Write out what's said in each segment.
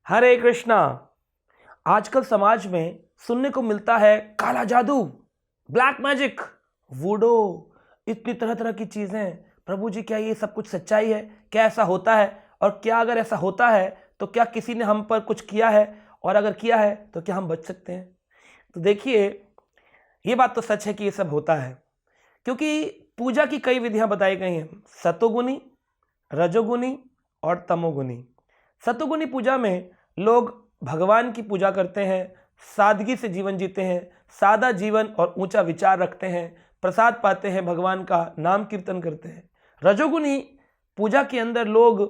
हरे कृष्णा। आजकल समाज में सुनने को मिलता है काला जादू, ब्लैक मैजिक, वूडो, इतनी तरह तरह की चीजें। प्रभु जी, क्या ये सब कुछ सच्चाई है? क्या ऐसा होता है? और क्या अगर ऐसा होता है तो क्या किसी ने हम पर कुछ किया है? और अगर किया है तो क्या हम बच सकते हैं? तो देखिए, ये बात तो सच है कि ये सब होता है, क्योंकि पूजा की कई विधियां बताई गई हैं, सतोगुनी, रजोगुनी और तमोगुनी। सतोगुनी पूजा में लोग भगवान की पूजा करते हैं, सादगी से जीवन जीते हैं, सादा जीवन और ऊंचा विचार रखते हैं, प्रसाद पाते हैं, भगवान का नाम कीर्तन करते हैं। रजोगुनी पूजा के अंदर लोग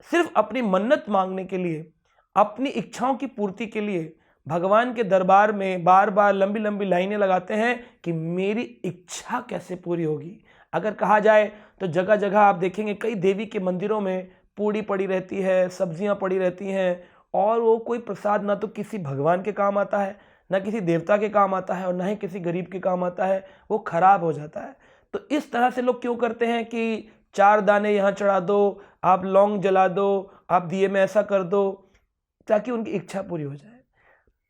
सिर्फ अपनी मन्नत मांगने के लिए, अपनी इच्छाओं की पूर्ति के लिए भगवान के दरबार में बार बार लंबी लंबी लाइनें लगाते हैं कि मेरी इच्छा कैसे पूरी होगी। अगर कहा जाए तो जगह जगह आप देखेंगे कई देवी के मंदिरों में पूड़ी पड़ी रहती है, सब्जियां पड़ी रहती हैं, और वो कोई प्रसाद ना तो किसी भगवान के काम आता है, ना किसी देवता के काम आता है, और ना ही किसी गरीब के काम आता है, वो खराब हो जाता है। तो इस तरह से लोग क्यों करते हैं कि 4 दाने यहाँ चढ़ा दो, आप लौंग जला दो, आप दिए में ऐसा कर दो, ताकि उनकी इच्छा पूरी हो जाए।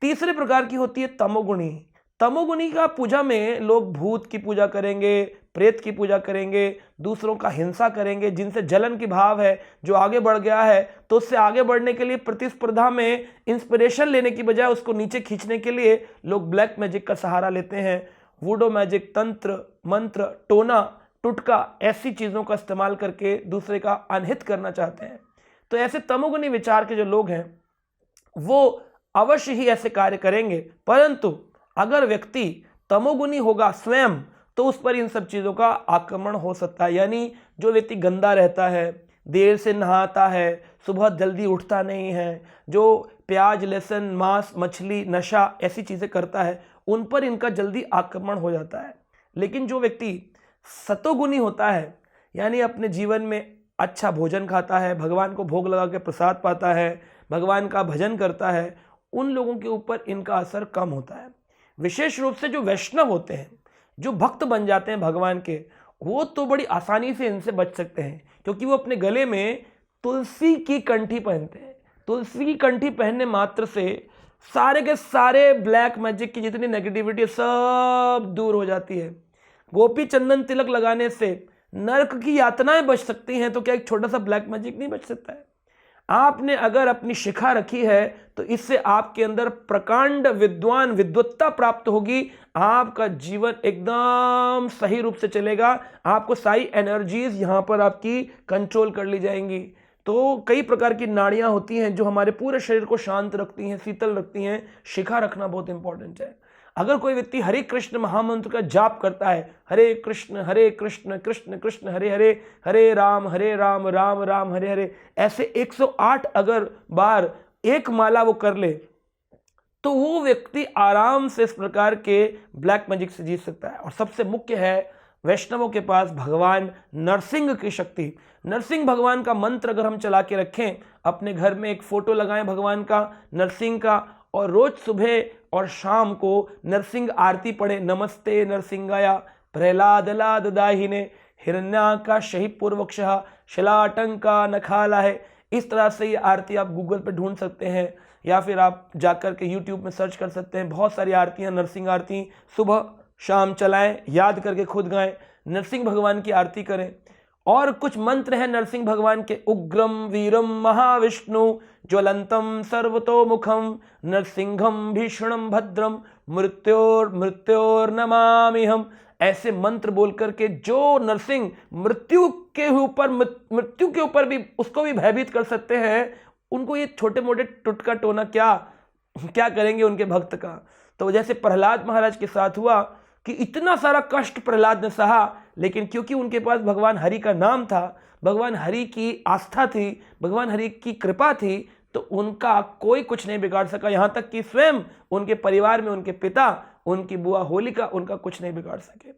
तीसरे प्रकार की होती है तमोगुणी। तमोगुणी का पूजा में लोग भूत की पूजा करेंगे, प्रेत की पूजा करेंगे, दूसरों का हिंसा करेंगे, जिनसे जलन की भाव है, जो आगे बढ़ गया है तो उससे आगे बढ़ने के लिए प्रतिस्पर्धा में इंस्पिरेशन लेने की बजाय उसको नीचे खींचने के लिए लोग ब्लैक मैजिक का सहारा लेते हैं। वूडो मैजिक, तंत्र मंत्र, टोना टुटका, ऐसी चीज़ों का इस्तेमाल करके दूसरे का अनहित करना चाहते हैं। तो ऐसे तमोगुणी विचार के जो लोग हैं वो अवश्य ही ऐसे कार्य करेंगे, परंतु अगर व्यक्ति तमोगुणी होगा स्वयं तो उस पर इन सब चीज़ों का आक्रमण हो सकता है। यानी जो व्यक्ति गंदा रहता है, देर से नहाता है, सुबह जल्दी उठता नहीं है, जो प्याज, लहसुन, मांस, मछली, नशा, ऐसी चीज़ें करता है, उन पर इनका जल्दी आक्रमण हो जाता है। लेकिन जो व्यक्ति सतोगुणी होता है, यानी अपने जीवन में अच्छा भोजन खाता है, भगवान को भोग लगा के प्रसाद पाता है, भगवान का भजन करता है, उन लोगों के ऊपर इनका असर कम होता है। विशेष रूप से जो वैष्णव होते हैं, जो भक्त बन जाते हैं भगवान के, वो तो बड़ी आसानी से इनसे बच सकते हैं, क्योंकि वो अपने गले में तुलसी की कंठी पहनते हैं। तुलसी की कंठी पहनने मात्र से सारे के सारे ब्लैक मैजिक की जितनी नेगेटिविटी सब दूर हो जाती है। गोपी चंदन तिलक लगाने से नरक की यातनाएं बच सकती हैं, तो क्या एक छोटा सा ब्लैक मैजिक नहीं बच सकता है? आपने अगर अपनी शिखा रखी है तो इससे आपके अंदर प्रकांड विद्वान विद्वत्ता प्राप्त होगी, आपका जीवन एकदम सही रूप से चलेगा, आपको सारी एनर्जीज यहाँ पर आपकी कंट्रोल कर ली जाएंगी। तो कई प्रकार की नाड़ियाँ होती हैं जो हमारे पूरे शरीर को शांत रखती हैं, शीतल रखती हैं। शिखा रखना बहुत इंपॉर्टेंट है। अगर कोई व्यक्ति हरे कृष्ण महामंत्र का जाप करता है, हरे कृष्ण कृष्ण कृष्ण हरे हरे, हरे राम राम राम हरे हरे, ऐसे 108 अगर बार एक माला वो कर ले, तो वो व्यक्ति आराम से इस प्रकार के ब्लैक मैजिक से जीत सकता है। और सबसे मुख्य है, वैष्णवों के पास भगवान नरसिंह की शक्ति। नरसिंह भगवान का मंत्र अगर हम चला के रखें, अपने घर में एक फोटो लगाएं भगवान का, नरसिंह का, और रोज सुबह और शाम को नरसिंह आरती पढ़े, नमस्ते नरसिंहाय प्रहलाद लाद दाहिने हिरण्याकाशहि पूर्वक्षः शिलाटंका नखाला है। इस तरह से ये आरती आप गूगल पे ढूंढ सकते हैं, या फिर आप जाकर के यूट्यूब में सर्च कर सकते हैं। बहुत सारी आरतियां, नरसिंह आरती सुबह शाम चलाएं, याद करके खुद गाएं, नरसिंह भगवान की आरती करें। और कुछ मंत्र हैं नरसिंह भगवान के, उग्रम वीरम महाविष्णु ज्वलंतम सर्वतोमुखम नरसिंहम भीषणम भद्रम मृत्योर नमामि हम। ऐसे मंत्र बोल करके जो नरसिंह मृत्यु के ऊपर भी उसको भी भयभीत कर सकते हैं, उनको ये छोटे मोटे टुटका टोना क्या करेंगे उनके भक्त का। तो जैसे प्रहलाद महाराज के साथ हुआ कि इतना सारा कष्ट प्रहलाद ने सहा, लेकिन क्योंकि उनके पास भगवान हरि का नाम था, भगवान हरि की आस्था थी, भगवान हरि की कृपा थी, तो उनका कोई कुछ नहीं बिगाड़ सका। यहाँ तक कि स्वयं उनके परिवार में उनके पिता, उनकी बुआ होलिका, उनका कुछ नहीं बिगाड़ सके।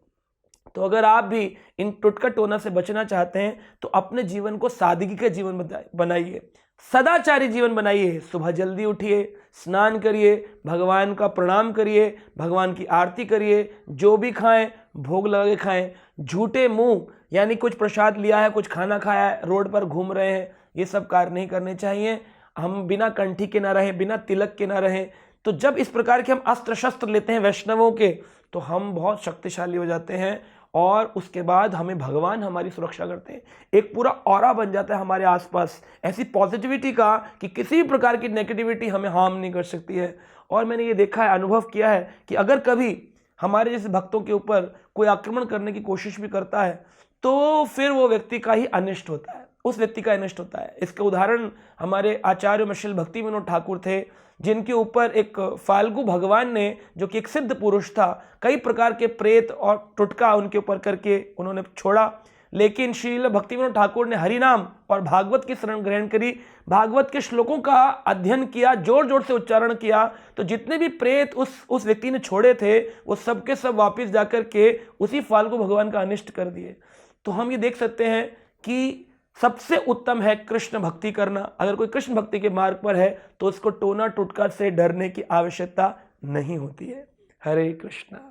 तो अगर आप भी इन टुटका टोना से बचना चाहते हैं तो अपने जीवन को सादगी का जीवन बनाइए, सदाचारी जीवन बनाइए। सुबह जल्दी उठिए, स्नान करिए, भगवान का प्रणाम करिए, भगवान की आरती करिए, जो भी खाएं भोग लगा के खाएं। झूठे मुंह, यानी कुछ प्रसाद लिया है, कुछ खाना खाया है, रोड पर घूम रहे हैं, ये सब कार्य नहीं करने चाहिए। हम बिना कंठी के ना रहें, बिना तिलक के ना रहें। तो जब इस प्रकार के हम अस्त्र शस्त्र लेते हैं वैष्णवों के, तो हम बहुत शक्तिशाली हो जाते हैं और उसके बाद हमें भगवान हमारी सुरक्षा करते हैं। एक पूरा ऑरा बन जाता है हमारे आसपास ऐसी पॉजिटिविटी का कि किसी भी प्रकार की नेगेटिविटी हमें हार्म नहीं कर सकती है। और मैंने ये देखा है, अनुभव किया है कि अगर कभी हमारे जैसे भक्तों के ऊपर कोई आक्रमण करने की कोशिश भी करता है तो फिर वो व्यक्ति का ही अनिष्ट होता है, उस व्यक्ति का अनिष्ट होता है। इसके उदाहरण हमारे आचार्य मशील भक्ति विनोद ठाकुर थे, जिनके ऊपर एक फाल्गु भगवान ने, जो कि एक सिद्ध पुरुष था, कई प्रकार के प्रेत और टुटका उनके ऊपर करके उन्होंने छोड़ा। लेकिन श्रील भक्ति विनोद ठाकुर ने हरि नाम और भागवत की शरण ग्रहण करी, भागवत के श्लोकों का अध्ययन किया, जोर जोर से उच्चारण किया, तो जितने भी प्रेत उस व्यक्ति ने छोड़े थे वो सब के सब वापस जाकर के उसी फाल्गु भगवान का अनिष्ट कर दिए। तो हम ये देख सकते हैं कि सबसे उत्तम है कृष्ण भक्ति करना। अगर कोई कृष्ण भक्ति के मार्ग पर है तो उसको टोना टुटका से डरने की आवश्यकता नहीं होती है। हरे कृष्णा।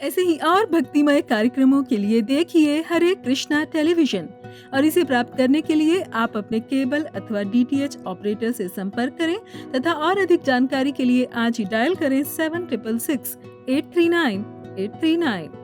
ऐसे ही और भक्तिमय कार्यक्रमों के लिए देखिए हरे कृष्णा टेलीविजन, और इसे प्राप्त करने के लिए आप अपने केबल अथवा DTH ऑपरेटर से संपर्क करें तथा और अधिक जानकारी के लिए आज ही डायल करें 7666 839 839।